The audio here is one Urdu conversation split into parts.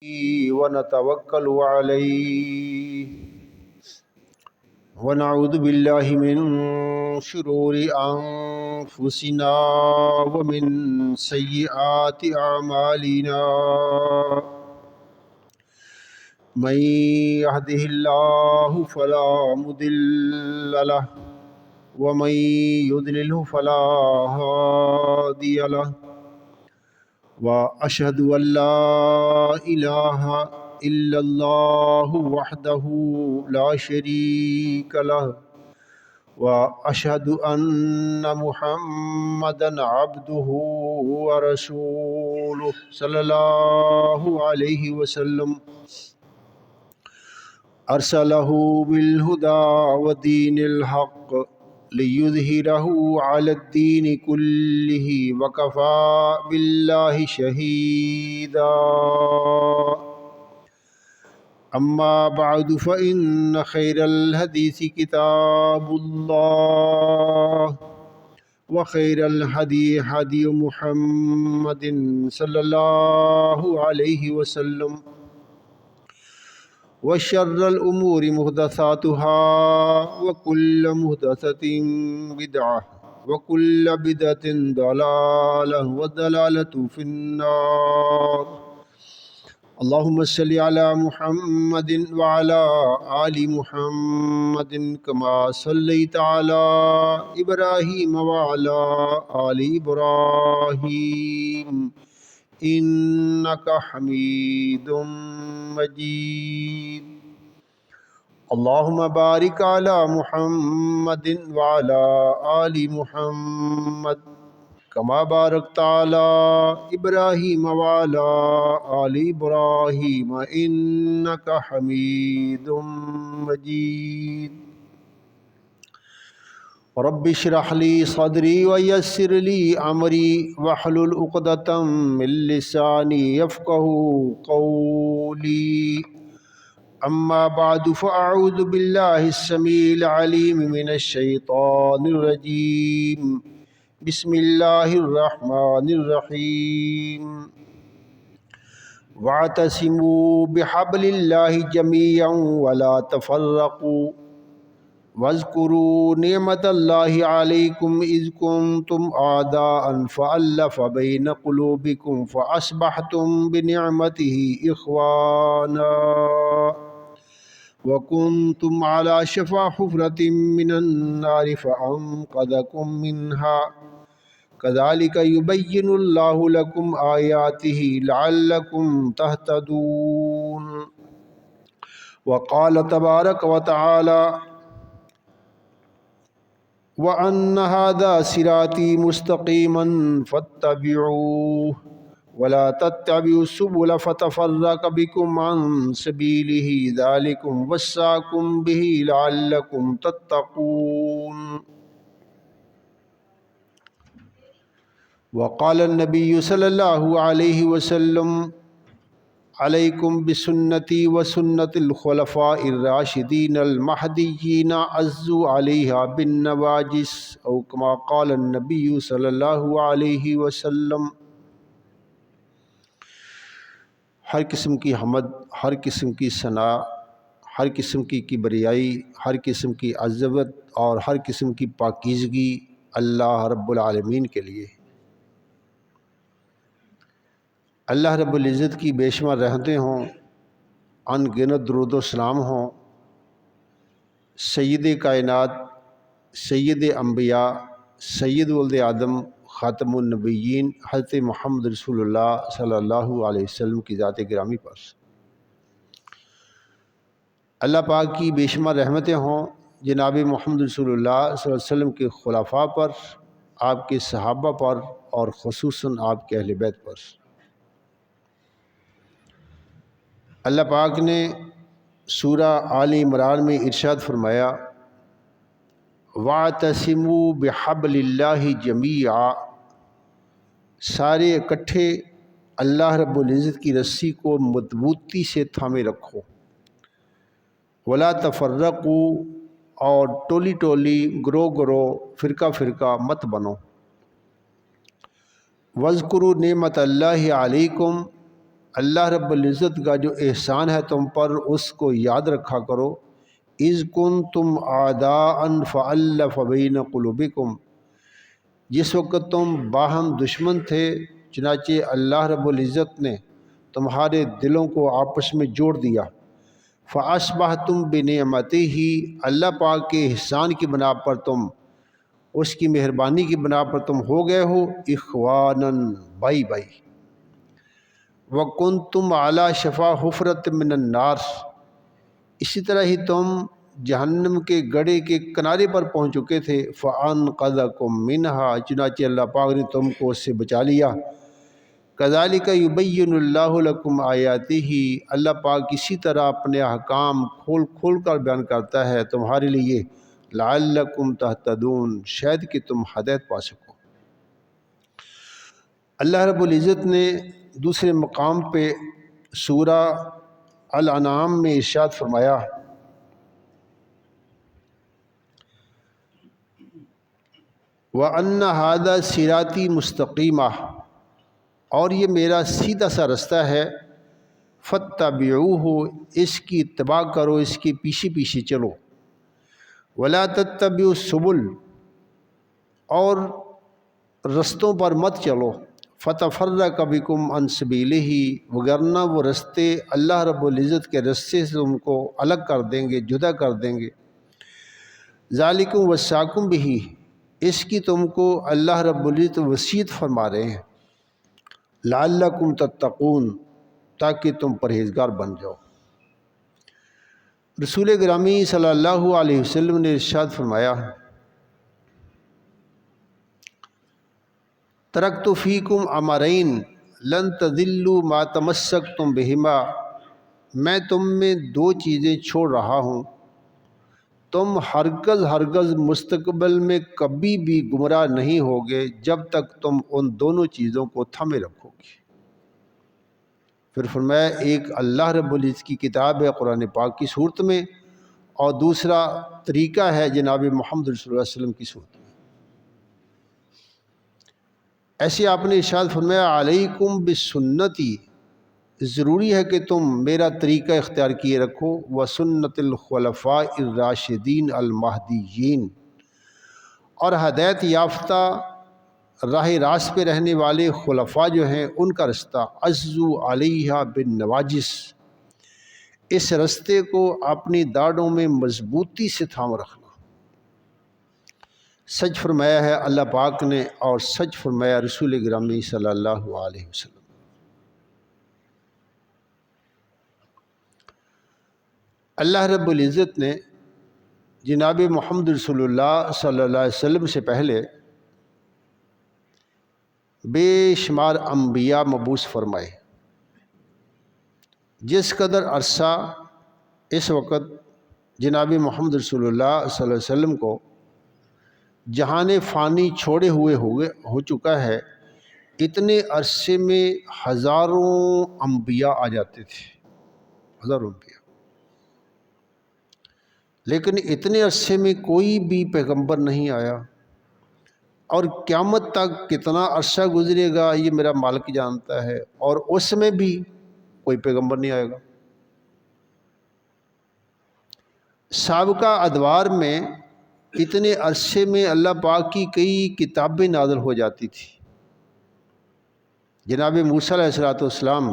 ونتوكل عليه ونعوذ بالله من شرور أنفسنا ومن سيئات أعمالنا من يهده الله فلا مضل له ومن يضلله فلا هادي له وأشهد أن لا إله إلا الله وحده لا شريك له وأشهد أن محمدا عبده ورسوله صلى الله عليه وسلم أرسله بالهدى ودين الحق ليظهره على الدين كله وكفى بالله شهيدا أما بعد فإن خير الحديث كتاب الله وخير الهدي هدي محمد صلى الله عليه وسلم وشر الأمور محدثاتها وكل محدثة بدعة وكل بدعة ضلالة والضلالة في النار اللهم صل على محمد وعلى آل محمد كما صليت على إبراهيم وعلى آل إبراهيم إنك حميد مجيد اللهم بارك على محمد وعلى آل محمد كما باركت على إبراهيم وعلى آل إبراهيم إنك حميد مجيد رب اشرح لي صدري ويسر لي أمري واحلل عقدة من لساني يفقهوا قولي أما بعد فأعوذ بالله السميع العليم من الشيطان الرجيم بسم الله الرحمن الرحيم واعتصموا بحبل الله جميعا ولا تفرقوا واذكروا نعمة الله عليكم إذ كنتم أعداء فألف بين قلوبكم فأصبحتم بنعمته إخوانا وكنتم على شفا حفرة من النار فأنقذكم منها كذلك يبين الله لكم آياته لعلكم تهتدون وقال تبارك وتعالى وأن هذا صراطي مستقيما فاتبعوه ولا تتبعوا السبل فتفرق بكم عن سبيله ذلكم وصاكم به لعلكم تتقون وقال النبي صلى الله عليه وسلم عليكم بسنتي وسنة الخلفاء الراشدين المهديين عضوا عليها بالنواجذ أو كما قال النبي صلى الله عليه وسلم ہر قسم کی حمد، ہر قسم کی ثنا، ہر قسم کی کبریائی، ہر قسم کی عظمت اور ہر قسم کی پاکیزگی اللہ رب العالمین کے لیے۔ اللہ رب العزت کی بے شمار رحمتیں ہوں، ان گنت درود و سلام ہوں سید کائنات، سید انبیاء، سید ولد آدم، خاتم النبیین حضرت محمد رسول اللہ صلی اللہ علیہ وسلم کی ذات گرامی پر۔ اللہ پاک کی بے شمار رحمتیں ہوں جناب محمد رسول اللہ صلی اللہ علیہ وسلم کے خلفاء پر، آپ کے صحابہ پر اور خصوصاً آپ کے اہل بیت پر۔ اللہ پاک نے سورہ آل عمران میں ارشاد فرمایا وَاعْتَصِمُوا بِحَبْلِ اللَّهِ جَمِيعًا، سارے اکٹھے اللہ رب العزت کی رسی کو مضبوطی سے تھامے رکھو، وَلَا تَفَرَّقُوا، اور ٹولی ٹولی، گروہ گروہ، فرقہ فرقہ مت بنو، وَاذْكُرُوا نعمت اللہ علیکم، اللہ رب العزت کا جو احسان ہے تم پر اس کو یاد رکھا کرو۔ اذ کنتم اعداء فألف بین قلوبکم، جس وقت تم باہم دشمن تھے چنانچہ اللہ رب العزت نے تمہارے دلوں کو آپس میں جوڑ دیا۔ فَأَصْبَحْتُمْ بِنِعْمَتِهِ، اللہ پاک کے احسان کی بنا پر تم، اس کی مہربانی کی بنا پر تم ہو گئے ہو اخواناً، بھائی بھائی۔ وَكُنْتُمْ عَلَى شَفَا حُفْرَةٍ مِّنَ النَّارِ، اسی طرح ہی تم جہنم کے گڑھے کے کنارے پر پہنچ چکے تھے۔ فَأَنْقَذَكُم مِّنْهَا، چنانچہ اللہ پاک نے تم کو اس سے بچا لیا۔ كَذَلِكَ يُبَيِّنُ اللَّهُ لَكُمْ آيَاتِهِ، اللہ پاک اسی طرح اپنے احکام کھول کھول کر بیان کرتا ہے تمہارے لیے، لَعَلَّكُمْ تَهْتَدُونَ، شاید کہ تم ہدایت پا سکو۔ اللہ رب العزت نے دوسرے مقام پہ سورہ الانعام میں ارشاد فرمایا، وَأَنَّ هَذَا صِرَاطِي مُسْتَقِيمًا، اور یہ میرا سیدھا سا رستہ ہے، فَاتَّبِعُوهُ، اس کی اتباع کرو، اس کے پیچھے پیچھے چلو، وَلَا تَتَّبِعُوا السُّبُلَ، اور رستوں پر مت چلو، فَتَفَرَّقَ بِكُمْ عَنْ سَبِيلِهِ، وگرنہ وہ رستے اللہ رب العزت کے رستے سے تم کو الگ کر دیں گے، جدا کر دیں گے۔ ذَلِكُمْ وَصَّاكُمْ بِهِ، اس کی تم کو اللہ رب العزت وصیت فرما رہے ہیں، لعلکم تتقون، تاکہ تم پرہیزگار بن جاؤ۔ رسول گرامی صلی اللہ علیہ وسلم نے ارشاد فرمایا، ترکت فیکم امرین لن تضلوا ما تمسکتم بہما، میں تم میں دو چیزیں چھوڑ رہا ہوں، تم ہرگز مستقبل میں کبھی بھی گمراہ نہیں ہوگے جب تک تم ان دونوں چیزوں کو تھامے رکھو گے۔ پھر فرمایا، ایک اللہ رب العزت کی کتاب ہے قرآن پاک کی صورت میں، اور دوسرا طریقہ ہے جناب محمد رسول اللہ علیہ وسلم کی صورت میں۔ ایسے آپ نے ارشاد فرمایا، علیکم بسنتی، ضروری ہے کہ تم میرا طریقہ اختیار کیے رکھو، وسنت الخلفاء الراشدین المہدیین، اور ہدایت یافتہ راہ راست پہ رہنے والے خلفاء جو ہیں ان کا رستہ، عزو علیہ بالنواجس، اس رستے کو اپنی داڑھوں میں مضبوطی سے تھام رکھنا۔ سچ فرمایا ہے اللہ پاک نے، اور سچ فرمایا رسول گرامی صلی اللہ علیہ وسلم۔ اللہ رب العزت نے جناب محمد رسول اللہ صلی اللہ علیہ وسلم سے پہلے بے شمار انبیاء مبعوث فرمائے۔ جس قدر عرصہ اس وقت جناب محمد رسول اللہ صلی اللہ علیہ وسلم کو جہان فانی چھوڑے ہوئے ہو چکا ہے، اتنے عرصے میں ہزاروں انبیاء آ جاتے تھے، ہزاروں انبیاء، لیکن اتنے عرصے میں کوئی بھی پیغمبر نہیں آیا، اور قیامت تک کتنا عرصہ گزرے گا یہ میرا مالک جانتا ہے، اور اس میں بھی کوئی پیغمبر نہیں آئے گا۔ سابقہ ادوار میں اتنے عرصے میں اللہ پاک کی کئی کتابیں نازل ہو جاتی تھی۔ جناب موسیٰ علیہ السلام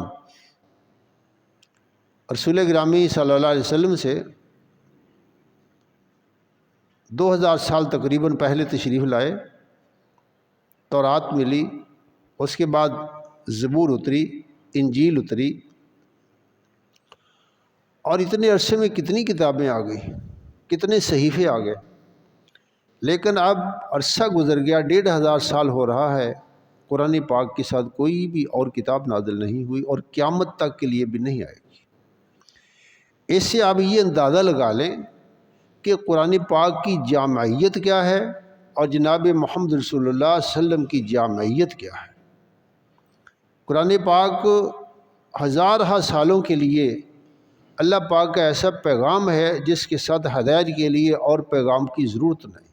رسول گرامی صلی اللہ علیہ وسلم سے 2000 سال تقریباً پہلے تشریف لائے، تورات ملی، اس کے بعد زبور اتری، انجیل اتری، اور اتنے عرصے میں کتنی کتابیں آ گئی، کتنے صحیفے آ گئے، لیکن اب عرصہ گزر گیا، 1500 سال ہو رہا ہے، قرآن پاک کے ساتھ کوئی بھی اور کتاب نازل نہیں ہوئی، اور قیامت تک کے لیے بھی نہیں آئے گی۔ اس سے آپ یہ اندازہ لگا لیں کہ قرآن پاک کی جامعیت کیا ہے، اور جناب محمد رسول اللہ صلی اللہ علیہ وسلم کی جامعیت کیا ہے۔ قرآن پاک ہزارہ سالوں کے لیے اللہ پاک کا ایسا پیغام ہے جس کے ساتھ ہدایت کے لیے اور پیغام کی ضرورت نہیں۔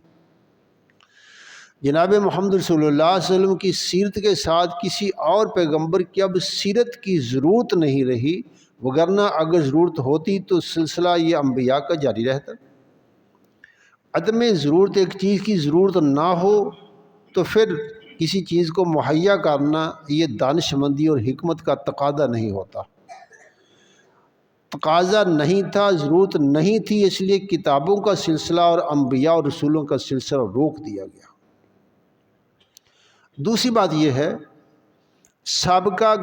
جناب محمد رسول اللہ صلی اللہ علیہ وسلم کی سیرت کے ساتھ کسی اور پیغمبر کی اب سیرت کی ضرورت نہیں رہی، وگرنہ اگر ضرورت ہوتی تو سلسلہ یہ انبیاء کا جاری رہتا۔ عدم ضرورت، ایک چیز کی ضرورت نہ ہو تو پھر کسی چیز کو مہیا کرنا یہ دانش مندی اور حکمت کا تقاضا نہیں ہوتا۔ تقاضا نہیں تھا، ضرورت نہیں تھی، اس لیے کتابوں کا سلسلہ اور انبیاء اور رسولوں کا سلسلہ روک دیا گیا۔ دوسری بات یہ ہے، سابقہ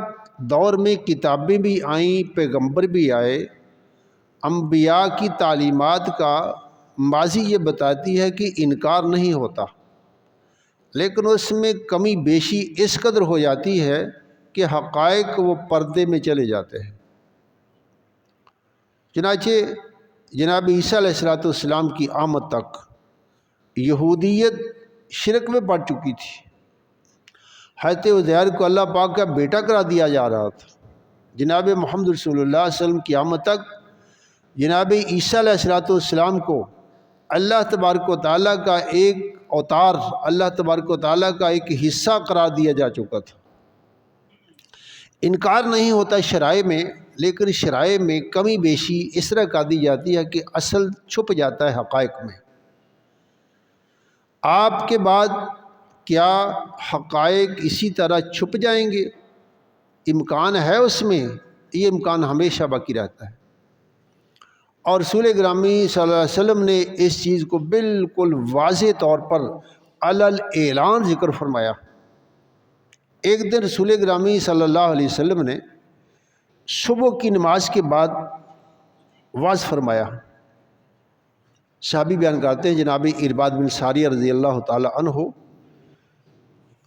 دور میں کتابیں بھی آئیں، پیغمبر بھی آئے، انبیاء کی تعلیمات کا ماضی یہ بتاتی ہے کہ انکار نہیں ہوتا، لیکن اس میں کمی بیشی اس قدر ہو جاتی ہے کہ حقائق وہ پردے میں چلے جاتے ہیں۔ چنانچہ جناب عیسیٰ علیہ السلام کی آمد تک یہودیت شرک میں پڑ چکی تھی۔ حضرت عزیر کو اللہ پاک کا بیٹا کرا دیا جا رہا تھا۔ جناب محمد رسول اللہ صلی اللہ علیہ وسلم کی آمد تک جناب عیسیٰ علیہ السلام کو اللہ تبارک و تعالیٰ کا ایک اوتار، اللہ تبارک و تعالیٰ کا ایک حصہ قرار دیا جا چکا تھا۔ انکار نہیں ہوتا شرائع میں، لیکن شرائع میں کمی بیشی اس طرح کر دی جاتی ہے کہ اصل چھپ جاتا ہے حقائق میں۔ آپ کے بعد کیا حقائق اسی طرح چھپ جائیں گے؟ امکان ہے اس میں، یہ امکان ہمیشہ باقی رہتا ہے۔ اور رسول گرامی صلی اللہ علیہ وسلم نے اس چیز کو بالکل واضح طور پر علل اعلان ذکر فرمایا۔ ایک دن رسول گرامی صلی اللہ علیہ وسلم نے صبح کی نماز کے بعد وعظ فرمایا۔ صحابی بیان کرتے ہیں جناب ارباد بن ساریہ رضی اللہ تعالی عنہ،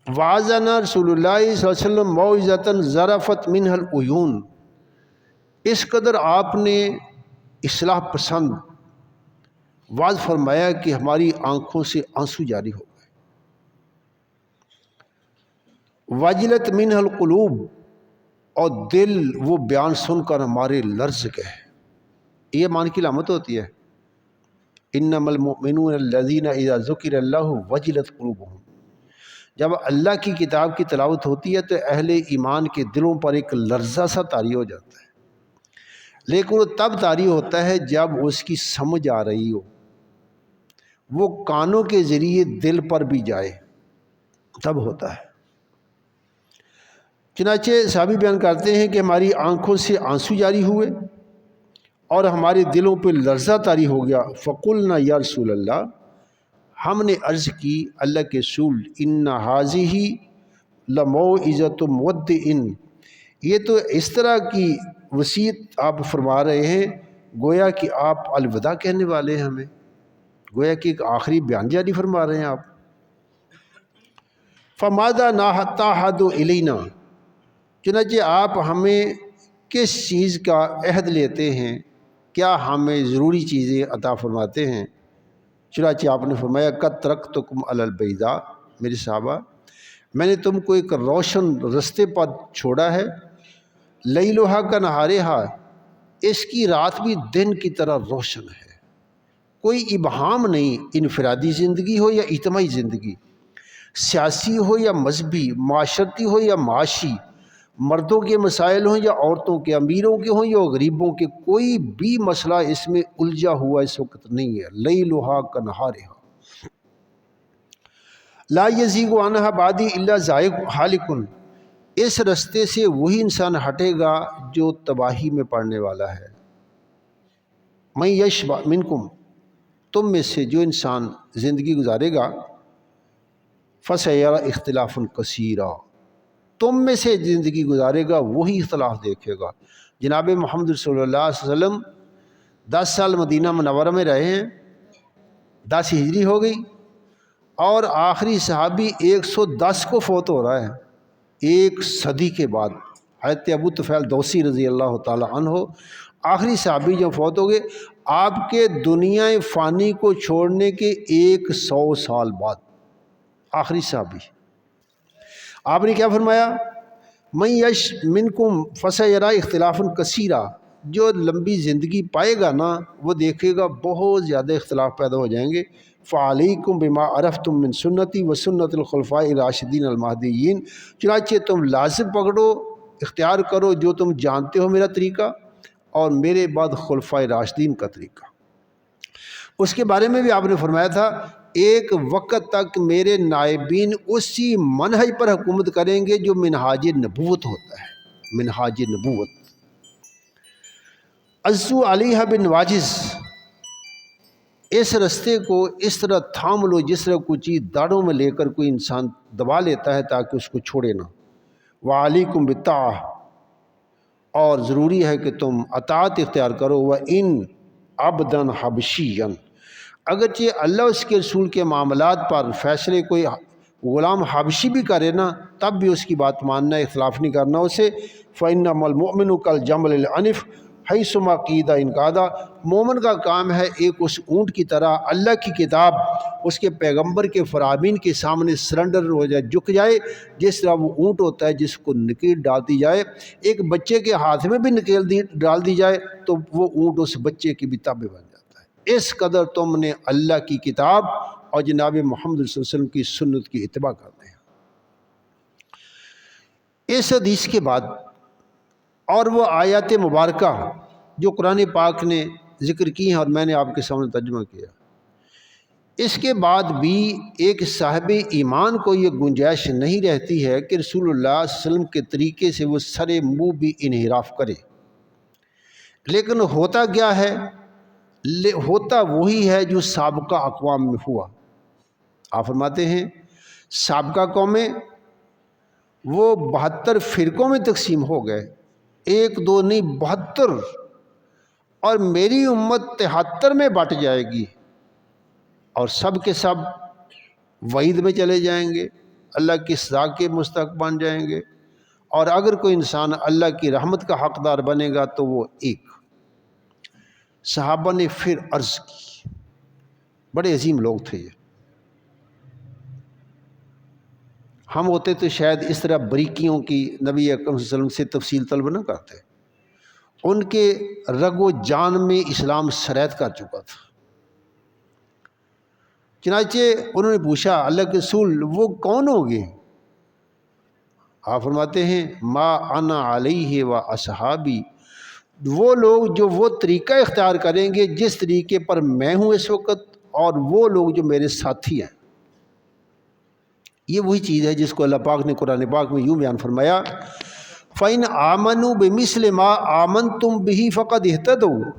وعظنا رسول اللہ صلی اللہ علیہ وسلم موعظۃ ذرفت منها العیون، اس قدر آپ نے اصلاح پسند وعظ فرمایا کہ ہماری آنکھوں سے آنسو جاری ہو گئے۔ وجلت منها القلوب، اور دل وہ بیان سن کر ہمارے لرز گئے۔ یہ ایمان کی علامت ہوتی ہے، انما المؤمنون الذین اذا ذکر اللہ وجلت قلوبہم، جب اللہ کی کتاب کی تلاوت ہوتی ہے تو اہل ایمان کے دلوں پر ایک لرزہ سا طاری ہو جاتا ہے، لیکن وہ تب طاری ہوتا ہے جب اس کی سمجھ آ رہی ہو، وہ کانوں کے ذریعے دل پر بھی جائے، تب ہوتا ہے۔ چنانچہ صحابی بیان کرتے ہیں کہ ہماری آنکھوں سے آنسو جاری ہوئے اور ہمارے دلوں پہ لرزہ طاری ہو گیا۔ فقلنا یا رسول اللہ، ہم نے عرض کی اللہ کے رسول، ان ھذہ لموعظۃ مودع، یہ تو اس طرح کی وصیت آپ فرما رہے ہیں گویا کہ آپ الوداع کہنے والے ہیں، ہمیں گویا کہ ایک آخری بیان جاری فرما رہے ہیں آپ۔ فماذا تعہد الینا، چنانچہ آپ ہمیں کس چیز کا عہد لیتے ہیں، کیا ہمیں ضروری چیزیں عطا فرماتے ہیں؟ چنانچہ آپ نے فرمایا قد ترکتکم علی البیضاء، میرے صحابہ میں نے تم کو ایک روشن رستے پر چھوڑا ہے، لیلھا کنہارھا، اس کی رات بھی دن کی طرح روشن ہے، کوئی ابہام نہیں، انفرادی زندگی ہو یا اجتماعی زندگی، سیاسی ہو یا مذہبی، معاشرتی ہو یا معاشی، مردوں کے مسائل ہوں یا عورتوں کے، امیروں کے ہوں یا غریبوں کے، کوئی بھی مسئلہ اس میں الجھا ہوا اس وقت نہیں ہے۔ لیلھا کنہارھا لا یزیغ عنہا بعدی الا زاغ ہالک، اس رستے سے وہی انسان ہٹے گا جو تباہی میں پڑنے والا ہے۔ من یعش منکم، تم میں سے جو انسان زندگی گزارے گا، فسیری اختلافا کثیرا، تم میں سے زندگی گزارے گا وہی اختلاف دیکھے گا۔ جناب محمد رسول اللہ صلی اللہ علیہ وسلم 10 سال مدینہ منورہ میں رہے ہیں، 10 ہجری ہو گئی، اور آخری صحابی 110 کو فوت ہو رہا ہے، ایک صدی کے بعد۔ حضرت ابو طفیل دوسی رضی اللہ تعالی عنہ آخری صحابی جو فوت ہو گئے آپ کے دنیا فانی کو چھوڑنے کے 100 سال بعد، آخری صحابی۔ آپ نے کیا فرمایا؟ من یعش منکم فسیری اختلافا کثیرا، جو لمبی زندگی پائے گا نا وہ دیکھے گا بہت زیادہ اختلاف پیدا ہو جائیں گے، فعلیکم بما عرفتم من سنتی و سنت الخلفاء الراشدین المہدیین، چنانچہ تم لازم پکڑو، اختیار کرو جو تم جانتے ہو میرا طریقہ اور میرے بعد خلفاء راشدین کا طریقہ۔ اس کے بارے میں بھی آپ نے فرمایا تھا ایک وقت تک میرے نائبین اسی منہج پر حکومت کریں گے جو منہاج نبوت ہوتا ہے، منہاج نبوت۔ عزو علیہ بالنواجذ، اس رستے کو اس طرح تھام لو جس طرح کوئی چیز داڑھوں میں لے کر کوئی انسان دبا لیتا ہے تاکہ اس کو چھوڑے نہ۔ وعلیکم بالطاعہ، اور ضروری ہے کہ تم اطاعت اختیار کرو۔ وَإِنْ عَبْدًا حَبْشِيًّا، اگرچہ اللہ اس کے رسول کے معاملات پر فیصلے کوئی غلام حبشی بھی کرے نا تب بھی اس کی بات ماننا، اختلاف نہیں کرنا اسے۔ فَإِنَّمَا الْمُؤْمِنُ كَالْجَمَلِ الْعَنِفِ حَيْثُمَا قِيدَ انقادہ، مومن کا کام ہے ایک اس اونٹ کی طرح اللہ کی کتاب اس کے پیغمبر کے فرامین کے سامنے سرنڈر ہو جائے، جھک جائے، جس طرح وہ اونٹ ہوتا ہے جس کو نکیل ڈال دی جائے، ایک بچے کے ہاتھ میں بھی نکیل ڈال دی جائے تو وہ اونٹ اس بچے کی بھی تابع بن جاتا ہے۔ اس قدر تم نے اللہ کی کتاب اور جناب محمد صلی اللہ علیہ وسلم کی سنت کی اتباع کرتے ہیں۔ اس حدیث کے بعد اور وہ آیات مبارکہ جو قرآن پاک نے ذکر کی ہیں اور میں نے آپ کے سامنے ترجمہ کیا، اس کے بعد بھی ایک صاحب ایمان کو یہ گنجائش نہیں رہتی ہے کہ رسول اللہ صلی اللہ علیہ وسلم کے طریقے سے وہ سرے منہ بھی انحراف کرے۔ لیکن ہوتا کیا ہے؟ ہوتا وہی ہے جو سابقہ اقوام میں ہوا۔ آپ فرماتے ہیں سابقہ قومیں وہ 72 فرقوں میں تقسیم ہو گئے، ایک دو نہیں 72، اور میری امت 73 میں بٹ جائے گی اور سب کے سب وعید میں چلے جائیں گے، اللہ کی سزا کے مستحق بن جائیں گے، اور اگر کوئی انسان اللہ کی رحمت کا حقدار بنے گا تو وہ ایک۔ صحابہ نے پھر عرض کی، بڑے عظیم لوگ تھے یہ، ہم ہوتے تو شاید اس طرح بریکیوں کی نبی اکرم صلی اللہ علیہ وسلم سے تفصیل طلب نہ کرتے، ان کے رگ و جان میں اسلام سرایت کر چکا تھا۔ چنانچہ انہوں نے پوچھا اللہ کے رسول وہ کون ہوں گے؟ آپ فرماتے ہیں ما انا علیہ و اصحابی، وہ لوگ جو وہ طریقہ اختیار کریں گے جس طریقے پر میں ہوں اس وقت، اور وہ لوگ جو میرے ساتھی ہیں۔ یہ وہی چیز ہے جس کو اللہ پاک نے قرآن پاک میں یوں بیان فرمایا فَإِنْ آمَنُوا بِمِثْلِ مَا آمَنْتُمْ بِهِ فَقَدْ اهْتَدَوْا،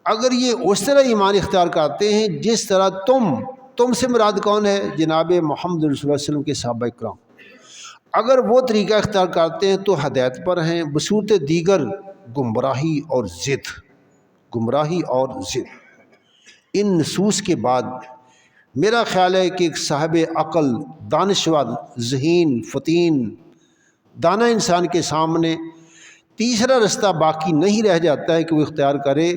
اگر یہ اس طرح ایمان اختیار کرتے ہیں جس طرح تم سے مراد کون ہے؟ جناب محمد رسول اللہ صلی اللہ علیہ وسلم کے صحابہ کرام، اگر وہ طریقہ اختیار کرتے ہیں تو ہدایت پر ہیں، بصورت دیگر گمراہی اور ضد۔ ان نصوص کے بعد میرا خیال ہے کہ ایک صاحب عقل، دانشور، ذہین، فطین، دانا انسان کے سامنے تیسرا رستہ باقی نہیں رہ جاتا ہے کہ وہ اختیار کرے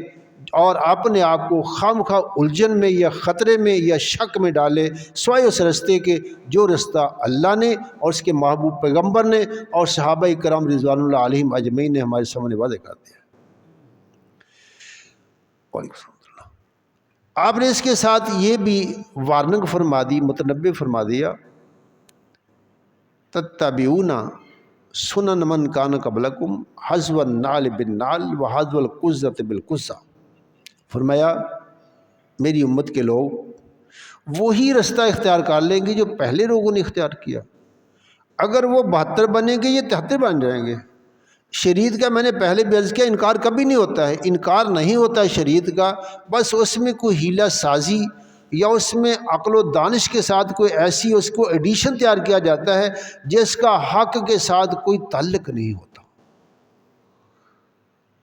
اور اپنے آپ کو خواہ الجھن میں یا خطرے میں یا شک میں ڈالے، سوائے اس رستے کے جو رستہ اللہ نے اور اس کے محبوب پیغمبر نے اور صحابہ کرام رضوان اللہ علیہم اجمعین نے ہمارے سامنے واضح کر دیا۔ آپ نے اس کے ساتھ یہ بھی وارننگ فرما دی، متنبہ فرما دیا تتبعون سنن من کان قبلکم حذو النعل بالنعل وحذو القزۃ بالقزۃ، فرمایا میری امت کے لوگ وہی رستہ اختیار کر لیں گے جو پہلے لوگوں نے اختیار کیا، اگر وہ 72 بنیں گے یہ 73 بن جائیں گے۔ شریعت کا میں نے پہلے بھی عرض کیا انکار کبھی نہیں ہوتا ہے، انکار نہیں ہوتا ہے شریعت کا، بس اس میں کوئی ہیلہ سازی یا اس میں عقل و دانش کے ساتھ کوئی ایسی اس کو ایڈیشن تیار کیا جاتا ہے جس کا حق کے ساتھ کوئی تعلق نہیں ہوتا۔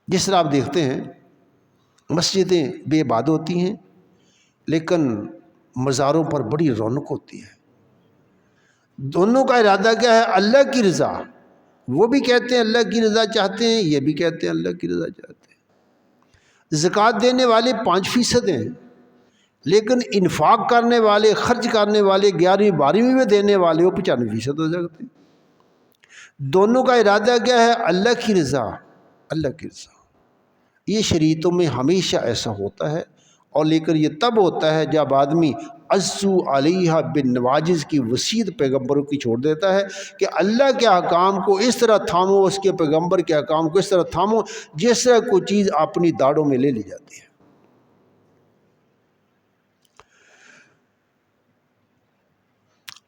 جس طرح آپ دیکھتے ہیں مسجدیں بے باد ہوتی ہیں لیکن مزاروں پر بڑی رونق ہوتی ہے، دونوں کا ارادہ کیا ہے؟ اللہ کی رضا، وہ بھی کہتے ہیں اللہ کی رضا چاہتے ہیں، یہ بھی کہتے ہیں اللہ کی رضا چاہتے ہیں۔ زکوٰۃ دینے والے 5% ہیں لیکن انفاق کرنے والے، خرچ کرنے والے، 11ویں 12ویں میں دینے والے وہ 95% ہو سکتے ہیں۔ دونوں کا ارادہ کیا ہے؟ اللہ کی رضا، اللہ کی رضا۔ یہ شریعتوں میں ہمیشہ ایسا ہوتا ہے، اور لیکن یہ تب ہوتا ہے جب آدمی عزو علیہ بالنواجذ کی وصیت پیغمبروں کی چھوڑ دیتا ہے کہ اللہ کے احکام کو اس طرح تھامو، اس کے پیغمبر کے احکام کو اس طرح تھامو جس طرح کوئی چیز اپنی داڑوں میں لے لی جاتی ہے۔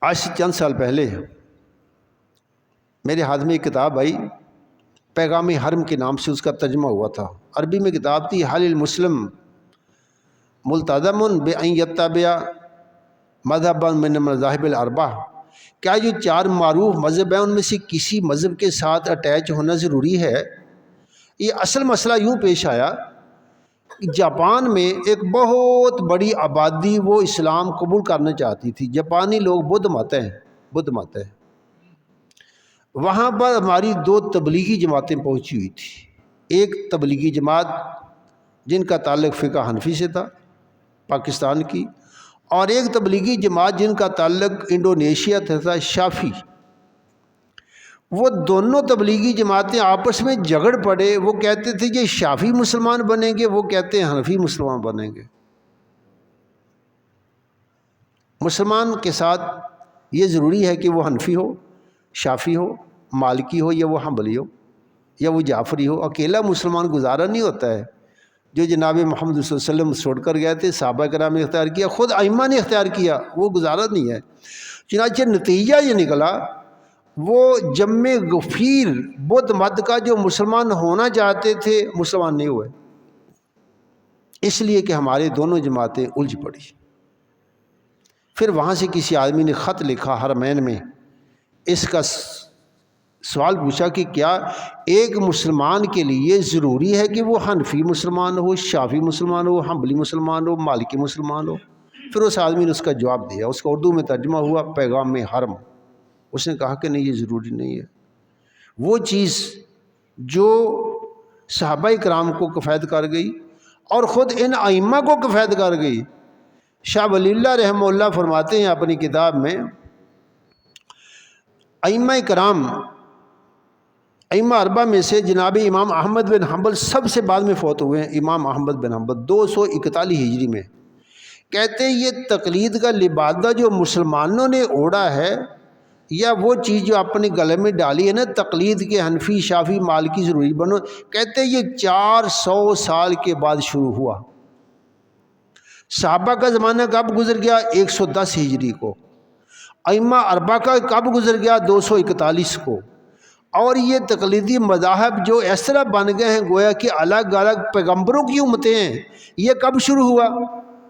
آج سے چند سال پہلے میرے ہاتھ میں ایک کتاب آئی، پیغام حرم کے نام سے اس کا ترجمہ ہوا تھا۔ عربی میں کتاب تھی، حل المسلم ملتزم بان یتبع مذہبا من المذاہب الاربع، کیا جو 4 معروف مذہب ہیں ان میں سے کسی مذہب کے ساتھ اٹیچ ہونا ضروری ہے؟ یہ اصل مسئلہ یوں پیش آیا کہ جاپان میں ایک بہت بڑی آبادی وہ اسلام قبول کرنا چاہتی تھی۔ جاپانی لوگ بدھ مت ہیں۔ وہاں پر ہماری 2 تبلیغی جماعتیں پہنچی ہوئی تھی۔ ایک تبلیغی جماعت جن کا تعلق فقہ حنفی سے تھا پاکستان کی، اور ایک تبلیغی جماعت جن کا تعلق انڈونیشیا سے تھا، شافی۔ وہ دونوں تبلیغی جماعتیں آپس میں جھگڑ پڑے۔ وہ کہتے تھے کہ شافی مسلمان بنیں گے، وہ کہتے ہیں حنفی مسلمان بنیں گے۔ مسلمان کے ساتھ یہ ضروری ہے کہ وہ حنفی ہو، شافی ہو، مالکی ہو، یا وہ حنبلی ہو، یا وہ جعفری ہو۔ اکیلا مسلمان گزارا نہیں ہوتا ہے۔ جو جناب محمد صلی اللہ علیہ وسلم چھوڑ کر گئے تھے، صحابہ کرام نے اختیار کیا، خود ائمہ نے اختیار کیا، وہ گزارا نہیں ہے۔ چنانچہ نتیجہ یہ نکلا، وہ جمع غفیر بدھ مت کا جو مسلمان ہونا چاہتے تھے مسلمان نہیں ہوئے، اس لیے کہ ہمارے دونوں جماعتیں الجھ پڑی۔ پھر وہاں سے کسی آدمی نے خط لکھا حرمین میں، اس کا سوال پوچھا کہ کیا ایک مسلمان کے لیے ضروری ہے کہ وہ حنفی مسلمان ہو، شافی مسلمان ہو، حنبلی مسلمان ہو، مالکی مسلمان ہو؟ پھر اس آدمی نے اس کا جواب دیا، اس کا اردو میں ترجمہ ہوا پیغام حرم۔ اس نے کہا کہ نہیں، یہ ضروری نہیں ہے۔ وہ چیز جو صحابہ کرام کو کفایت کر گئی اور خود ان ائمہ کو کفایت کر گئی۔ شاہ ولی اللہ رحمہ اللہ فرماتے ہیں اپنی کتاب میں، ائمہ کرام، ائمہ اربعہ میں سے جناب امام احمد بن حنبل سب سے بعد میں فوت ہوئے ہیں۔ امام احمد بن حنبل 241 ہجری میں، کہتے ہیں یہ تقلید کا لبادہ جو مسلمانوں نے اوڑھا ہے، یا وہ چیز جو اپنے گلے میں ڈالی ہے نا، تقلید کے حنفی شافی مالکی ضروری بنو، کہتے ہیں یہ 400 سال کے بعد شروع ہوا۔ صحابہ کا زمانہ کب گزر گیا؟ 110 ہجری کو۔ ائمہ اربعہ کا کب گزر گیا؟ 241 کو۔ اور یہ تقلیدی مذاہب جو اس طرح بن گئے ہیں گویا کہ الگ الگ پیغمبروں کی امتیں ہیں، یہ کب شروع ہوا؟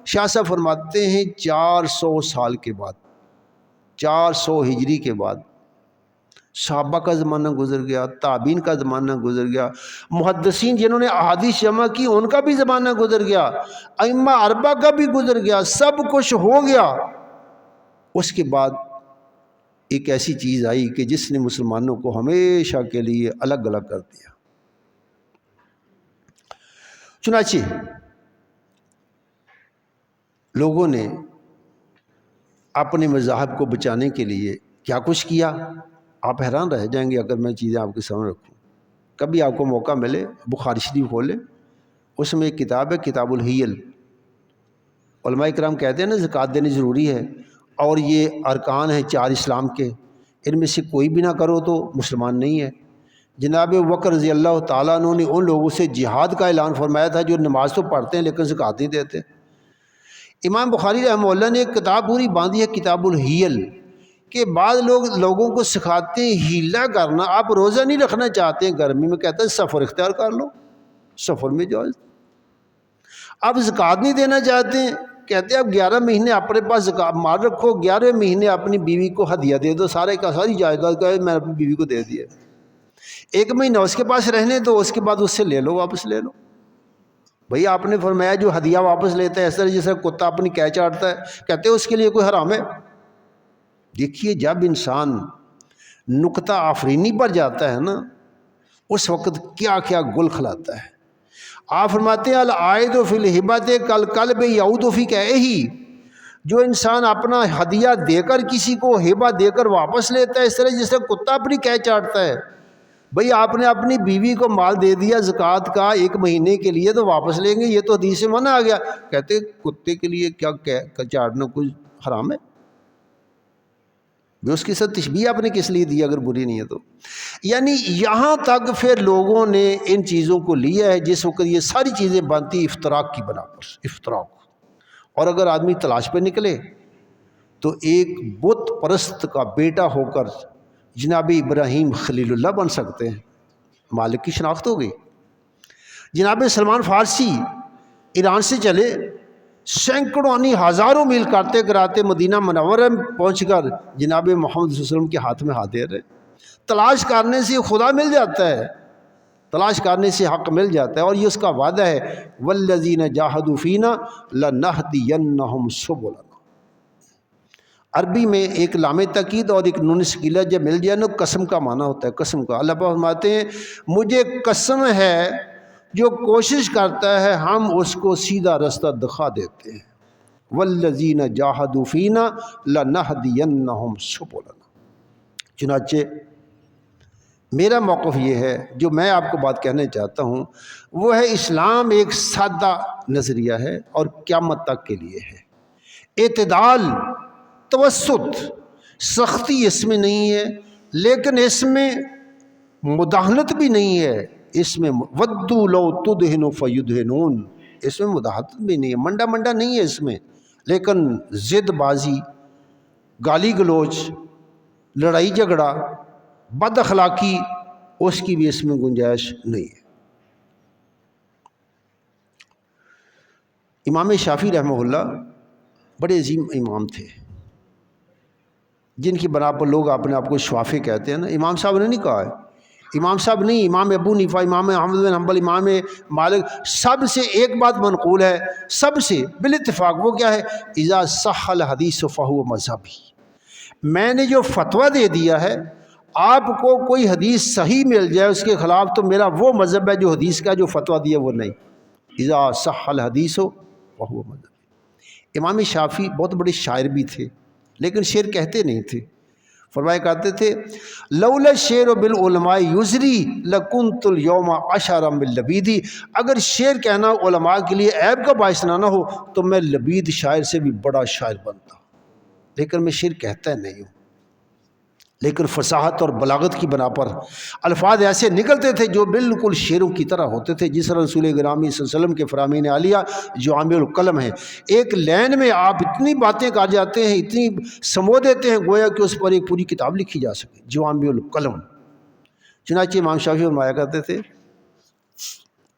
شاہ صاحب فرماتے ہیں 400 سال کے بعد، 400 ہجری کے بعد۔ صحابہ کا زمانہ گزر گیا، تابعین کا زمانہ گزر گیا، محدثین جنہوں نے احادیث جمع کی ان کا بھی زمانہ گزر گیا، ائمہ اربعہ کا بھی گزر گیا، سب کچھ ہو گیا۔ اس کے بعد ایک ایسی چیز آئی کہ جس نے مسلمانوں کو ہمیشہ کے لیے الگ الگ کر دیا۔ چنانچہ لوگوں نے اپنے مذاہب کو بچانے کے لیے کیا کچھ کیا، آپ حیران رہ جائیں گے اگر میں چیزیں آپ کے سامنے رکھوں۔ کبھی آپ کو موقع ملے بخاری شریف کھولیں، اس میں ایک کتاب ہے کتاب الحیل۔ علماء کرام کہتے ہیں نا زکوٰۃ دینی ضروری ہے، اور یہ ارکان ہیں 4 اسلام کے، ان میں سے کوئی بھی نہ کرو تو مسلمان نہیں ہے۔ جناب بکر رضی اللہ تعالیٰ عنہ نے ان لوگوں سے جہاد کا اعلان فرمایا تھا جو نماز تو پڑھتے ہیں لیکن زکوٰۃ نہیں دیتے۔ امام بخاری رحمہ اللہ نے ایک کتاب پوری باندھی ہے کتاب الحیل، کہ بعض لوگوں کو سکھاتے ہیں ہیلا کرنا۔ آپ روزہ نہیں رکھنا چاہتے ہیں گرمی میں، کہتے ہیں سفر اختیار کر لو، سفر میں جائز۔ آپ زکوٰۃ نہیں دینا چاہتے ہیں، کہتے ہیں اب 11 مہینے اپنے پاس زکوٰۃ مال رکھو، 11ویں مہینے اپنی بیوی کو ہدیہ دے دو، سارے کا ساری جائیداد کا میں اپنی بیوی کو دے دیا، 1 مہینہ اس کے پاس رہنے دو، اس کے بعد اس سے لے لو، واپس لے لو۔ بھئی آپ نے فرمایا جو ہدیہ واپس لیتا ہے اس طرح جیسے کتا اپنی کیچ چاٹتا ہے، کہتے ہیں اس کے لیے کوئی حرام ہے؟ دیکھیے جب انسان نکتہ آفرینی پر جاتا ہے نا، اس وقت کیا کیا گل کھلاتا ہے۔ آپ فرماتے ہیں العائد فی الہبۃ کالکلب یعود فی قیئہ، جو انسان اپنا ہدیہ دے کر کسی کو ہبہ دے کر واپس لیتا ہے اس طرح جس طرح کتا اپنی کیچ چاٹتا ہے۔ بھئی آپ نے اپنی بیوی کو مال دے دیا زکوٰۃ کا 1 مہینے کے لیے تو واپس لیں گے، یہ تو حدیث سے منع آ گیا۔ کہتے کتے کے لیے کیا چاٹنا کچھ حرام ہے؟ جو اس کے ساتھ تشبیہ آپ نے کس لیے دی اگر بری نہیں ہے تو؟ یعنی یہاں تک پھر لوگوں نے ان چیزوں کو لیا ہے جس وقت یہ ساری چیزیں بنتی افتراق کی بنا پر، افتراق۔ اور اگر آدمی تلاش پہ نکلے تو ایک بت پرست کا بیٹا ہو کر جناب ابراہیم خلیل اللہ بن سکتے ہیں، مالک کی شناخت ہو گئی۔ جناب سلمان فارسی ایران سے چلے، سینکڑوں یعنی ہزاروں میل کرتے کراتے مدینہ منورہ میں پہنچ کر جناب محمد صلی اللہ علیہ وسلم کے ہاتھ میں ہاتھ دے رہے۔ تلاش کرنے سے خدا مل جاتا ہے، تلاش کرنے سے حق مل جاتا ہے، اور یہ اس کا وعدہ ہے والذین جاہدوا فینا لنہدینہم سبلنا۔ عربی میں ایک لام تاکید اور ایک نون ثقیلہ جب مل جائے نا، قسم کا معنی ہوتا ہے، قسم کا۔ اللہ پاک فرماتے ہیں مجھے قسم ہے جو کوشش کرتا ہے ہم اس کو سیدھا رستہ دکھا دیتے ہیں۔ والذین جاہدوا فینا لنہدینہم سبلنا۔ چنانچہ میرا موقف یہ ہے، جو میں آپ کو بات کہنا چاہتا ہوں وہ ہے اسلام ایک سادہ نظریہ ہے اور قیامت تک کے لیے ہے۔ اعتدال، توسط، سختی اس میں نہیں ہے، لیکن اس میں مداہنت بھی نہیں ہے، اس میں ودوا لو تدہن فیدہنون، اس میں مداہنت بھی نہیں ہے، منڈا منڈا نہیں ہے اس میں، لیکن ضد بازی، گالی گلوچ، لڑائی جھگڑا، بد اخلاقی، اس کی بھی اس میں گنجائش نہیں ہے۔ امام شافعی رحمہ اللہ بڑے عظیم امام تھے، جن کی بنا پر لوگ اپنے آپ کو شافعی کہتے ہیں نا۔ امام صاحب نے نہیں کہا ہے، امام صاحب نہیں، امام ابو حنیفہ، امام احمد بن حنبل، امام مالک، سب سے ایک بات منقول ہے، سب سے بالاتفاق، وہ کیا ہے؟ اذا صح الحدیث فہو مذہبی۔ میں نے جو فتویٰ دے دیا ہے، آپ کو کوئی حدیث صحیح مل جائے اس کے خلاف تو میرا وہ مذہب ہے، جو حدیث کا جو فتویٰ دیا وہ نہیں۔ اذا صح الحدیث فہو مذہبی۔ امام شافعی بہت بڑے شاعر بھی تھے، لیکن شعر کہتے نہیں تھے۔ فرمایا کرتے تھے لولا الشعر بالعلماء یزری لکنت اليوم اشعر من لبیدی۔ اگر شعر کہنا علماء کے لیے عیب کا باعث نہ ہو تو میں لبید شاعر سے بھی بڑا شاعر بنتا، لیکن میں شعر کہتا نہیں ہوں۔ لیکن فصاحت اور بلاغت کی بنا پر الفاظ ایسے نکلتے تھے جو بالکل شعروں کی طرح ہوتے تھے، جس طرح رسول گرامی صلی اللہ علیہ وسلم کے فرامین عالیہ جوامع القلم ہے، ایک لین میں آپ اتنی باتیں کہا جاتے ہیں، اتنی سمو دیتے ہیں گویا کہ اس پر ایک پوری کتاب لکھی جا سکے، جوامع القلم۔ چنانچہ امام شافعی فرمایا کرتے تھے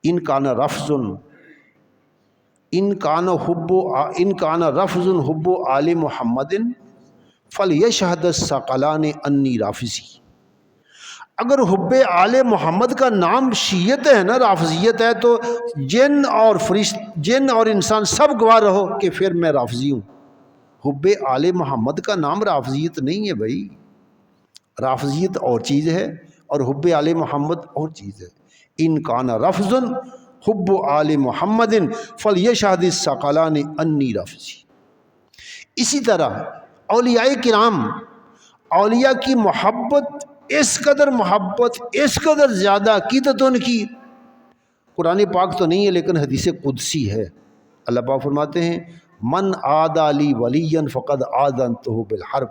ان کان رفض حب آل محمد فلیشہد الثقلان انی رافضی۔ اگر حب آل محمد کا نام شیعت ہے نا، رافضیت ہے، تو جن اور انسان سب گواہ رہو کہ پھر میں رافضی ہوں۔ حب آل محمد کا نام رافضیت نہیں ہے بھائی، رافضیت اور چیز ہے اور حب آل محمد اور چیز ہے۔ ان کان رفض حب آل محمد فلیشہد الثقلان انی رافضی۔ اسی طرح اولیاء کرام، اولیاء کی محبت، اس قدر زیادہ عقیدت ان کی، قرآن پاک تو نہیں ہے لیکن حدیث قدسی ہے۔ اللہ پاک فرماتے ہیں من عادی لی ولیا فقد آذنتہ بالحرب۔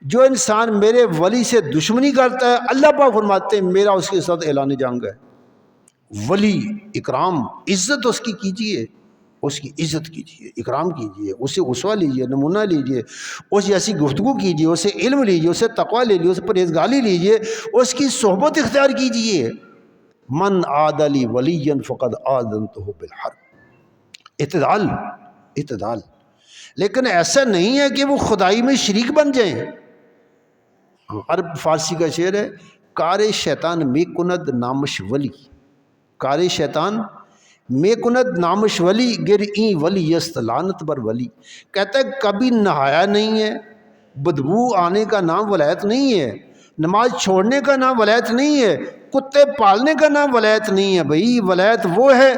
جو انسان میرے ولی سے دشمنی کرتا ہے، اللہ پاک فرماتے ہیں میرا اس کے ساتھ اعلان جنگ ہے۔ ولی اکرام، عزت اس کی کیجیے، اس کی عزت کیجیے، اکرام کیجیے، اسے اسوہ لیجیے، نمونہ لیجیے، اس جیسی گفتگو کیجیے، اسے علم لیجیے، اسے تقوی لے لیجیے، اسے پرہیزگاری لیجیے، اس کی صحبت اختیار کیجیے۔ من عادی لی ولیا فقد آذنتہ بالحرب۔ اعتدال، لیکن ایسا نہیں ہے کہ وہ خدائی میں شریک بن جائیں۔ عرب فارسی کا شعر ہے کار شیطان میں کند نامش ولی، کار شیطان میں کند نامش ولی گر این ولی است لعنت بر ولی۔ کہتا ہے کبھی نہایا نہیں ہے، بدبو آنے کا نام ولایت نہیں ہے، نماز چھوڑنے کا نام ولایت نہیں ہے، کتے پالنے کا نام ولایت نہیں ہے۔ بھائی ولایت وہ ہے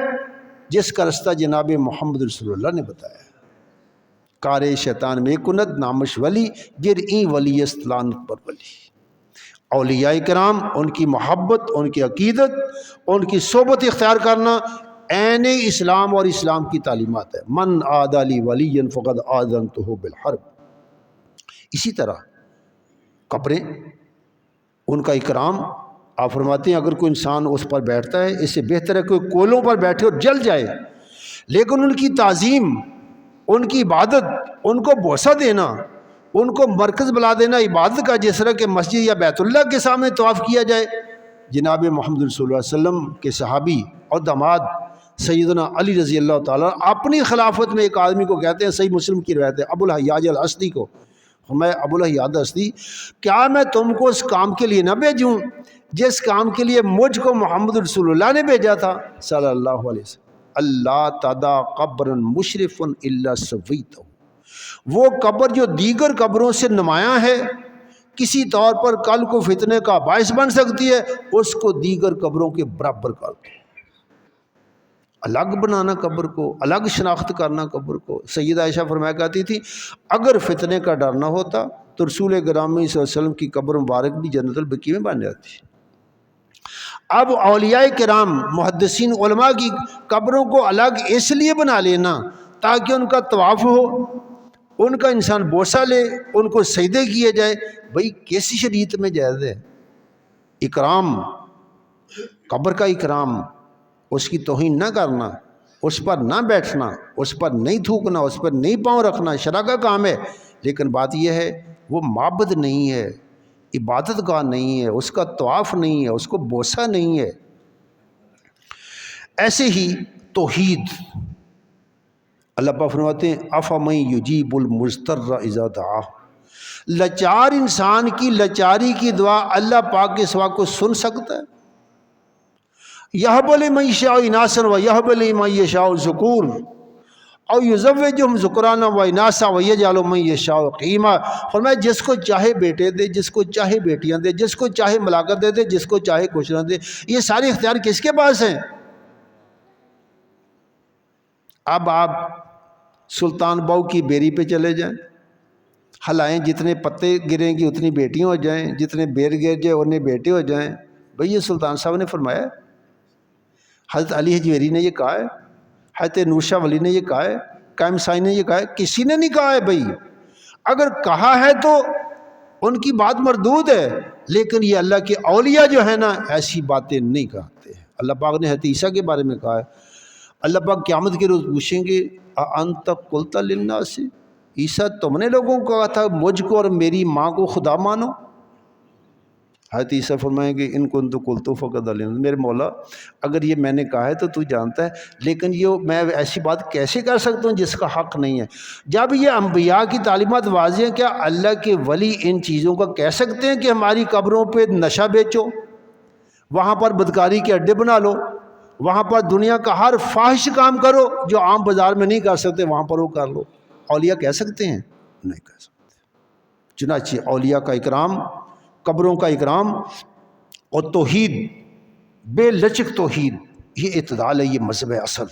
جس کا رستہ جناب محمد رسول اللہ نے بتایا۔ کار شیطان میں کند نامش ولی گر این ولی است لعنت بر ولی۔ اولیاء کرام، ان کی محبت، ان کی عقیدت، ان کی صحبت اختیار کرنا عین اسلام اور اسلام کی تعلیمات ہے۔ من عادی لی ولی فقد آذنتہ بالحرب۔ اسی طرح قبریں، ان کا اکرام، آپ فرماتے ہیں اگر کوئی انسان اس پر بیٹھتا ہے اس سے بہتر ہے کوئی کولوں پر بیٹھے اور جل جائے، لیکن ان کی تعظیم، ان کی عبادت، ان کو بوسہ دینا، ان کو مرکز بنا دینا عبادت کا، جس طرح کہ مسجد یا بیت اللہ کے سامنے طواف کیا جائے۔ جناب محمد رسول اللہ علیہ وسلم کے صحابی اور داماد سیدنا علی رضی اللہ تعالیٰ اپنی خلافت میں ایک آدمی کو کہتے ہیں، صحیح مسلم کی روایت ہے، ابو الحیاج الاسدی کو، میں ابو الحیاج الاسدی، کیا میں تم کو اس کام کے لیے نہ بھیجوں جس کام کے لیے مجھ کو محمد رسول اللہ نے بھیجا تھا صلی اللہ علیہ وسلم؟ اللہ تدا قبرا مشرف الا سویتہ، وہ قبر جو دیگر قبروں سے نمایاں ہے، کسی طور پر کل کو فتنے کا باعث بن سکتی ہے، اس کو دیگر قبروں کے برابر کر دو۔ الگ بنانا قبر کو، الگ شناخت کرنا قبر کو۔ سیدہ عائشہ فرمایا کرتی تھی اگر فتنے کا ڈر نہ ہوتا تو رسول گرامی صلی اللہ علیہ وسلم کی قبر مبارک بھی جنت البقیع میں بن جاتی۔ اب اولیاء کرام، محدثین، علماء کی قبروں کو الگ اس لیے بنا لینا تاکہ ان کا طواف ہو، ان کا انسان بوسہ لے، ان کو سجدے کیے جائے۔ بھئی کیسی شریعت میں جائز ہے؟ اکرام، قبر کا اکرام، اس کی توہین نہ کرنا، اس پر نہ بیٹھنا، اس پر نہیں تھوکنا، اس پر نہیں پاؤں رکھنا شرع کا کام ہے، لیکن بات یہ ہے وہ معبد نہیں ہے، عبادت گاہ نہیں ہے، اس کا طواف نہیں ہے، اس کو بوسہ نہیں ہے۔ ایسے ہی توحید، اللہ پاک فرماتے ہیں افمن یجیب المضطر اذا دعاہ، لاچار انسان کی لاچاری کی دعا اللہ پاک کے سوا کو سن سکتا ہے؟ یہب لمن یشاء اناثا ویہب لمن یشاء ذکور او یزوجہم ذکرانا واناثا ویجعل من یشاء عقیما۔ فرمایا جس کو چاہے بیٹے دے، جس کو چاہے بیٹیاں دے، جس کو چاہے ملاقات دے دے، جس کو چاہے کچھ نہ دے، یہ سارے اختیار کس کے پاس ہیں؟ اب آپ سلطان باؤ کی بیری پہ چلے جائیں، ہلائیں، جتنے پتے گریں گی اتنی بیٹیاں ہو جائیں، جتنے بیر گر جائیں اتنے بیٹے ہو جائیں۔ بھئی یہ سلطان صاحب نے فرمایا، حضرت علی حجویری نے یہ کہا ہے، حضرت نور شاہ ولی نے یہ کہا ہے، قائم سائی نے یہ کہا ہے، کسی نے نہیں کہا ہے۔ بھئی اگر کہا ہے تو ان کی بات مردود ہے، لیکن یہ اللہ کے اولیاء جو ہیں نا ایسی باتیں نہیں کہتے ہیں۔ اللہ پاک نے حضرت عیسیٰ کے بارے میں کہا ہے، اللہ پاک قیامت کے روز پوچھیں گے اانت قلت للناس، عیسیٰ تم نے لوگوں کو کہا تھا مجھ کو اور میری ماں کو خدا مانو؟ حضرت عیسیٰ فرمائیں گے ان کنت قلت فقد علمت، میرے مولا اگر یہ میں نے کہا ہے تو تو جانتا ہے، لیکن یہ میں ایسی بات کیسے کر سکتا ہوں جس کا حق نہیں ہے؟ جب یہ انبیاء کی تعلیمات واضح ہیں، کیا اللہ کے ولی ان چیزوں کا کہہ سکتے ہیں کہ ہماری قبروں پہ نشہ بیچو، وہاں پر بدکاری کے اڈے بنا لو، وہاں پر دنیا کا ہر فاحش کام کرو جو عام بازار میں نہیں کر سکتے وہاں پر وہ کر لو؟ اولیاء کہہ سکتے ہیں؟ نہیں کہہ سکتے۔ چنانچہ اولیاء کا اکرام، قبروں کا اکرام اور توحید، بے لچک توحید، یہ اعتدال ہے، یہ مذہب اصل۔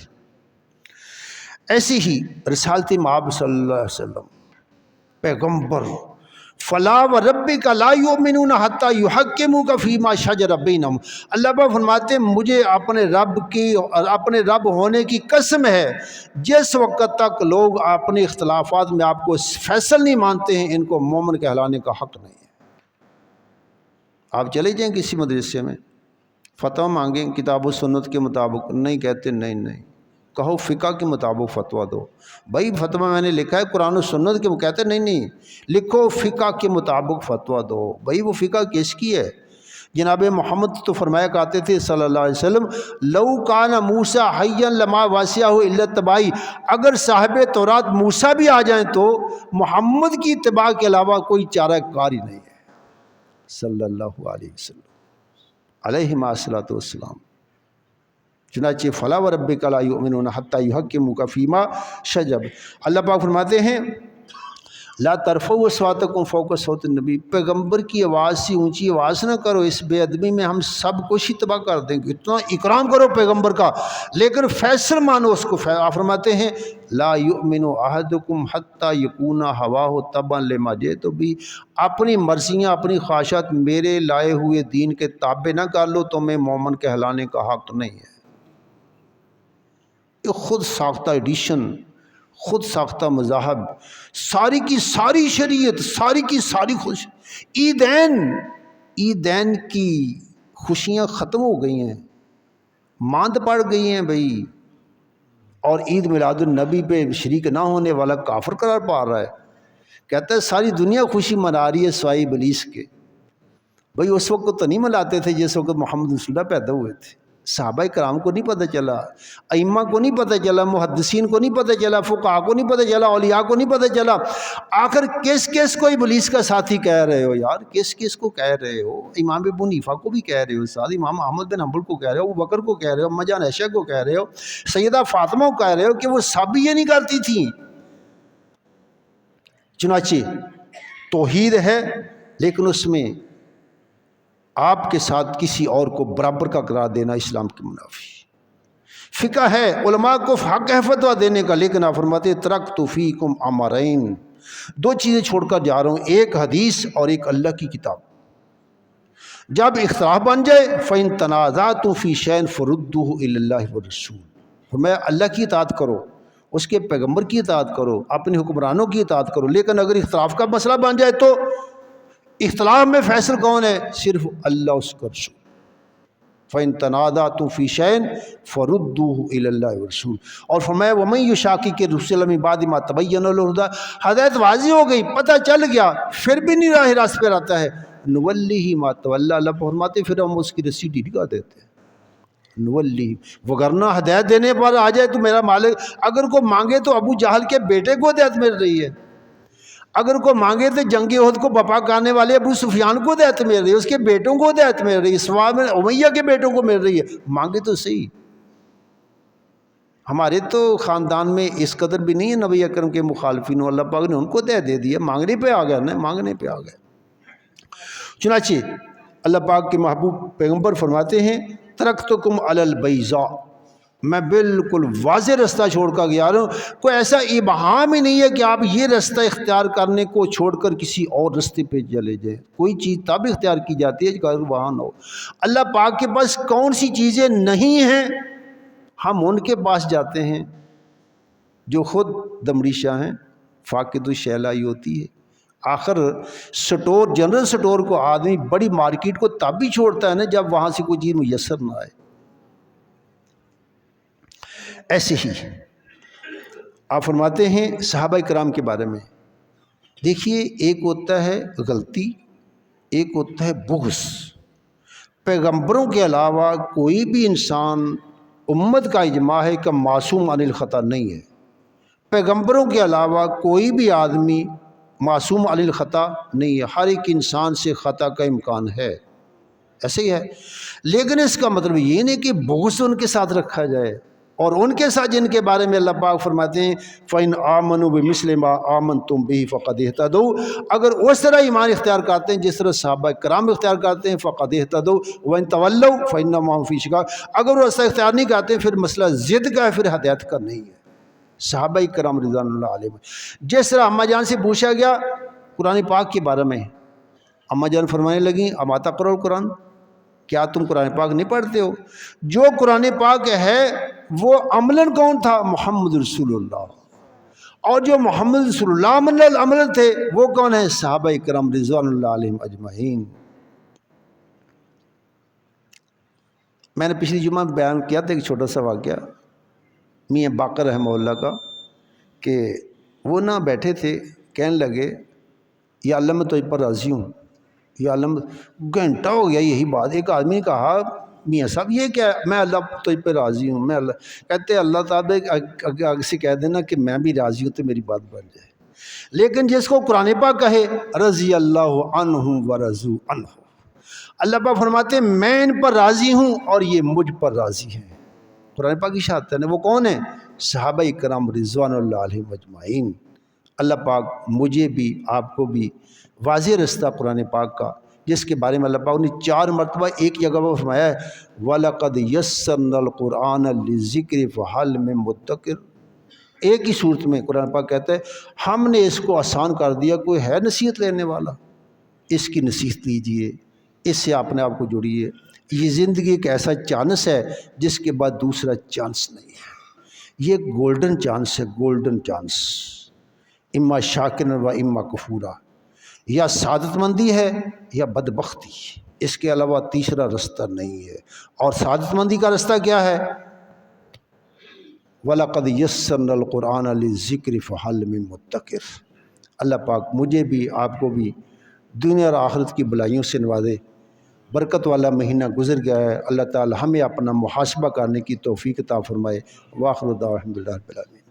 ایسی ہی رسالت مآب صلی اللہ علیہ وسلم پیغمبر، فلا وربک لا یؤمنون حتی یحکموک فیما شجر بینہم، اللہ پاک فرماتے ہیں مجھے اپنے رب کی اور اپنے رب ہونے کی قسم ہے جس وقت تک لوگ اپنے اختلافات میں آپ کو فیصل نہیں مانتے ہیں ان کو مومن کہلانے کا حق نہیں ہے۔ آپ چلے جائیں کسی مدرسے میں، فتویٰ مانگیں کتاب و سنت کے مطابق، نہیں کہتے نہیں کہو فقہ کے مطابق فتویٰ دو۔ بھائی فتویٰ میں نے لکھا ہے قرآن و سنت کے، وہ کہتے نہیں لکھو فقہ کے مطابق فتویٰ دو۔ بھائی وہ فقہ کس کی ہے؟ جناب محمد تو فرمایا کرتے تھے صلی اللہ علیہ وسلم لو کان موسیٰ حیا لما وسعہ الا اتباعی، اگر صاحب تورات موسیٰ بھی آ جائیں تو محمد کی اتباع کے علاوہ کوئی چارہ کار ہی نہیں ہے صلی اللہ علیہ وسلم علیہ الصلوۃ والسلام۔ چنانچہ فلا وربک لا یؤمنون حتی یحکموک فیما شجر، اللہ پاک فرماتے ہیں لا ترفعوا اصواتکم فوق صوت النبی، پیغمبر کی آواز سے اونچی آواز نہ کرو، اس بے ادبی میں ہم سب کچھ ہی تباہ کر دیں گے۔ اتنا اکرام کرو پیغمبر کا، لیکن فیصل مانو اس کو۔ آپ فرماتے ہیں لا یؤمن احدکم حتی یکون ہواہ تبعا لما جئت بہ، اپنی مرضیاں اپنی خواہشات میرے لائے ہوئے دین کے تابع نہ کر لو، تمہیں مومن کہلانے کا حق نہیں ہے۔ یہ خود ساختہ ایڈیشن، خود ساختہ مذاہب، ساری کی ساری شریعت، ساری کی ساری خوش، عیدین کی خوشیاں ختم ہو گئی ہیں، ماند پڑ گئی ہیں بھائی، اور عید میلاد النبی پہ شریک نہ ہونے والا کافر قرار پا رہا ہے، کہتا ہے ساری دنیا خوشی منا رہی ہے سوائے ابلیس کے۔ بھائی اس وقت تو نہیں مناتے تھے جس وقت محمد رسول اللہ پیدا ہوئے تھے، صحابہ کرام کو نہیں پتہ چلا، ائمہ کو نہیں پتہ چلا، محدثین کو نہیں پتہ چلا، فقہاء کو نہیں پتہ چلا، اولیاء کو نہیں پتہ چلا۔ آخر کس کس کو ابلیس کا ساتھی کہہ رہے ہو یار؟ کس کس کو کہہ رہے ہو؟ امام ابو حنیفہ کو بھی کہہ رہے ہو ساتھ، امام احمد بن حنبل کو کہہ رہے ہو، ابو بکر کو کہہ رہے ہو، اماں جان عائشہ کو کہہ رہے ہو، سیدہ فاطمہ کو کہہ رہے ہو کہ وہ سب یہ نہیں کرتی تھیں۔ چنانچہ توحید ہے لیکن اس میں آپ کے ساتھ کسی اور کو برابر کا قرار دینا اسلام کے منافی۔ فقہ ہے علماء کو حق ہے فتویٰ دینے کا، لیکن آپ فرماتے ترکت فیکم امرین، دو چیزیں چھوڑ کر جا رہا ہوں، ایک حدیث اور ایک اللہ کی کتاب۔ جب اختلاف بن جائے فَإِن تَنَازَعْتُمْ فِي شَيْءٍ فَرُدُّوهُ إِلَى اللَّهِ وَالرَّسُولِ، فرمایا اللہ کی اطاعت کرو، اس کے پیغمبر کی اطاعت کرو، اپنے حکمرانوں کی اطاعت کرو، لیکن اگر اختلاف کا مسئلہ بن جائے تو اختلاف میں فیصل کون ہے؟ صرف اللہ، اس کا رسول۔ فَإِن تَنَازَعْتُمْ فِي شَيْءٍ فَرُدُّوهُ إِلَى اللَّهِ وَالرَّسُولِ، اور فرمایا وَمَن يُشَاقِقِ الرَّسُولَ مِن بَعْدِ مَا تَبَيَّنَ لَهُ الْهُدَىٰ، ہدایت واضح ہو گئی، پتہ چل گیا، پھر بھی نہیں راہ راست پہ آتا ہے، نُوَلِّهِ مَا تَوَلَّىٰ، اللہ فرماتے پھر ہم اس کی رسی ڈھیلا دیتے ہیں۔ نُوَلِّهِ، وگرنہ ہدایت دینے پر آ جائے تو میرا مالک، اگر کو مانگے تو ابو جہل کے بیٹے کو ہدایت مل رہی ہے، اگر کو مانگے تو جنگ احد کو بپا کرنے والے ابو سفیان کو ہدایت مل رہی ہے، اس کے بیٹوں کو ہدایت مل رہی ہے، صفوان بن امیہ کے بیٹوں کو مل رہی ہے، مانگے تو صحیح۔ ہمارے تو خاندان میں اس قدر بھی نہیں ہے نبی اکرم کے مخالفین، اللہ پاک نے ان کو ہدایت دے دی ہے، مانگنے پہ آ گیا نا، مانگنے پہ آ گئے۔ چنانچہ اللہ پاک کے محبوب پیغمبر فرماتے ہیں ترکتکم علی البیضاء، میں بالکل واضح رستہ چھوڑ کر گیا ہوں، کوئی ایسا ابہام ہی نہیں ہے کہ آپ یہ رستہ اختیار کرنے کو چھوڑ کر کسی اور رستے پہ چلے جائیں، کوئی چیز تب اختیار کی جاتی ہے کہ وہاں نہ ہو۔ اللہ پاک کے پاس کون سی چیزیں نہیں ہیں، ہم ان کے پاس جاتے ہیں جو خود دمریشہ ہیں، فاقد الشیلائی ہوتی ہے۔ آخر سٹور، جنرل سٹور کو آدمی بڑی مارکیٹ کو تب بھی چھوڑتا ہے نا جب وہاں سے کوئی چیز میسر نہ آئے۔ ایسے ہی آپ فرماتے ہیں صحابہ کرام کے بارے میں، دیکھیے ایک ہوتا ہے غلطی، ایک ہوتا ہے بغض۔ پیغمبروں کے علاوہ کوئی بھی انسان، امت کا اجماع ہے کہ معصوم عن الخطا نہیں ہے، پیغمبروں کے علاوہ کوئی بھی آدمی معصوم عن الخطا نہیں ہے، ہر ایک انسان سے خطا کا امکان ہے، ایسے ہی ہے۔ لیکن اس کا مطلب یہ نہیں کہ بغض ان کے ساتھ رکھا جائے، اور ان کے ساتھ جن کے بارے میں اللہ پاک فرماتے ہیں فَإِنْ آمَنُوا بِمِثْلِ مَا آمَنْتُمْ بِهِ فَقَدِ اهْتَدَوْا، اگر اس طرح ایمان اختیار کرتے ہیں جس طرح صحابہ کرام اختیار کرتے ہیں فَقَدِ اهْتَدَوْا وَإِنْ تَوَلَّوْا فَإِنَّمَا هُمْ فِي شِقَاقٍ، اگر وہ ایسا اختیار نہیں کرتے پھر مسئلہ ضد کا ہے، پھر ہدایت کا نہیں ہے۔ صحابہ کرام رضوان اللہ علیہ، جس طرح اماں جان سے پوچھا گیا قرآن پاک کے بارے میں، اماں جان فرمانے لگیں اما تقرؤ القرآن، کیا تم قرآن پاک نہیں پڑھتے ہو؟ جو قرآن پاک ہے وہ عملاً کون تھا؟ محمد رسول اللہ، اور جو محمد رسول اللہ عملاً تھے وہ کون ہیں؟ صحابہ کرام رضوان اللہ علیہم اجمعین۔ میں نے پچھلی جمعہ بیان کیا تھا ایک چھوٹا سا واقعہ میاں باقر رحمہ اللہ کا، کہ وہ نہ بیٹھے تھے، کہنے لگے یا اللہ میں تجھ پر راضی ہوں، یا اللہ، گھنٹہ ہو گیا یہی بات، ایک آدمی نے کہا میاں صاحب یہ کیا ہے؟ میں اللہ تجھ پہ راضی ہوں، میں اللہ، کہتے اللہ تعالیٰ آگے سے کہہ دینا کہ میں بھی راضی ہوں تو میری بات بن جائے۔ لیکن جس کو قرآن پاک کہے رضی اللہ عنہ ورضوا عنہ، اللہ پاک فرماتے ہیں میں ان پر راضی ہوں اور یہ مجھ پر راضی ہیں۔ قرآن پاک کی شہادت ہے، وہ کون ہیں؟ صحابہ کرام رضوان اللہ علیہم اجمعین۔ اللہ پاک مجھے بھی آپ کو بھی واضح رستہ قرآن پاک کا، جس کے بارے میں اللہ پاک نے 4 مرتبہ ایک جگہ پر فرمایا ہے وَلَقَدْ يَسَّرْنَا الْقُرْآنَ لِلذِّكْرِ فَهَلْ مِن مُدَّكِرٍ۔ ایک ہی صورت میں قرآن پاک کہتا ہے ہم نے اس کو آسان کر دیا، کوئی ہے نصیحت لینے والا، اس کی نصیحت لیجئے، اس سے اپنے آپ کو جوڑیے۔ یہ زندگی ایک ایسا چانس ہے جس کے بعد دوسرا چانس نہیں ہے، یہ گولڈن چانس ہے، گولڈن چانس، اما شاکرا و اما کفورا، یا سعادت مندی ہے یا بدبختی، اس کے علاوہ تیسرا رستہ نہیں ہے۔ اور سعادت مندی کا رستہ کیا ہے؟ وَلَقَدْ يَسَّرْنَا الْقُرْآنَ لِلذِّكْرِ فَهَلْ مِن مُدَّكِرٍ۔ اللہ پاک مجھے بھی آپ کو بھی دنیا اور آخرت کی بلائیوں سے نوازے۔ برکت والا مہینہ گزر گیا ہے، اللہ تعالی ہمیں اپنا محاسبہ کرنے کی توفیق عطا فرمائے۔ وآخر دعوانا الحمد للہ رب العالمین۔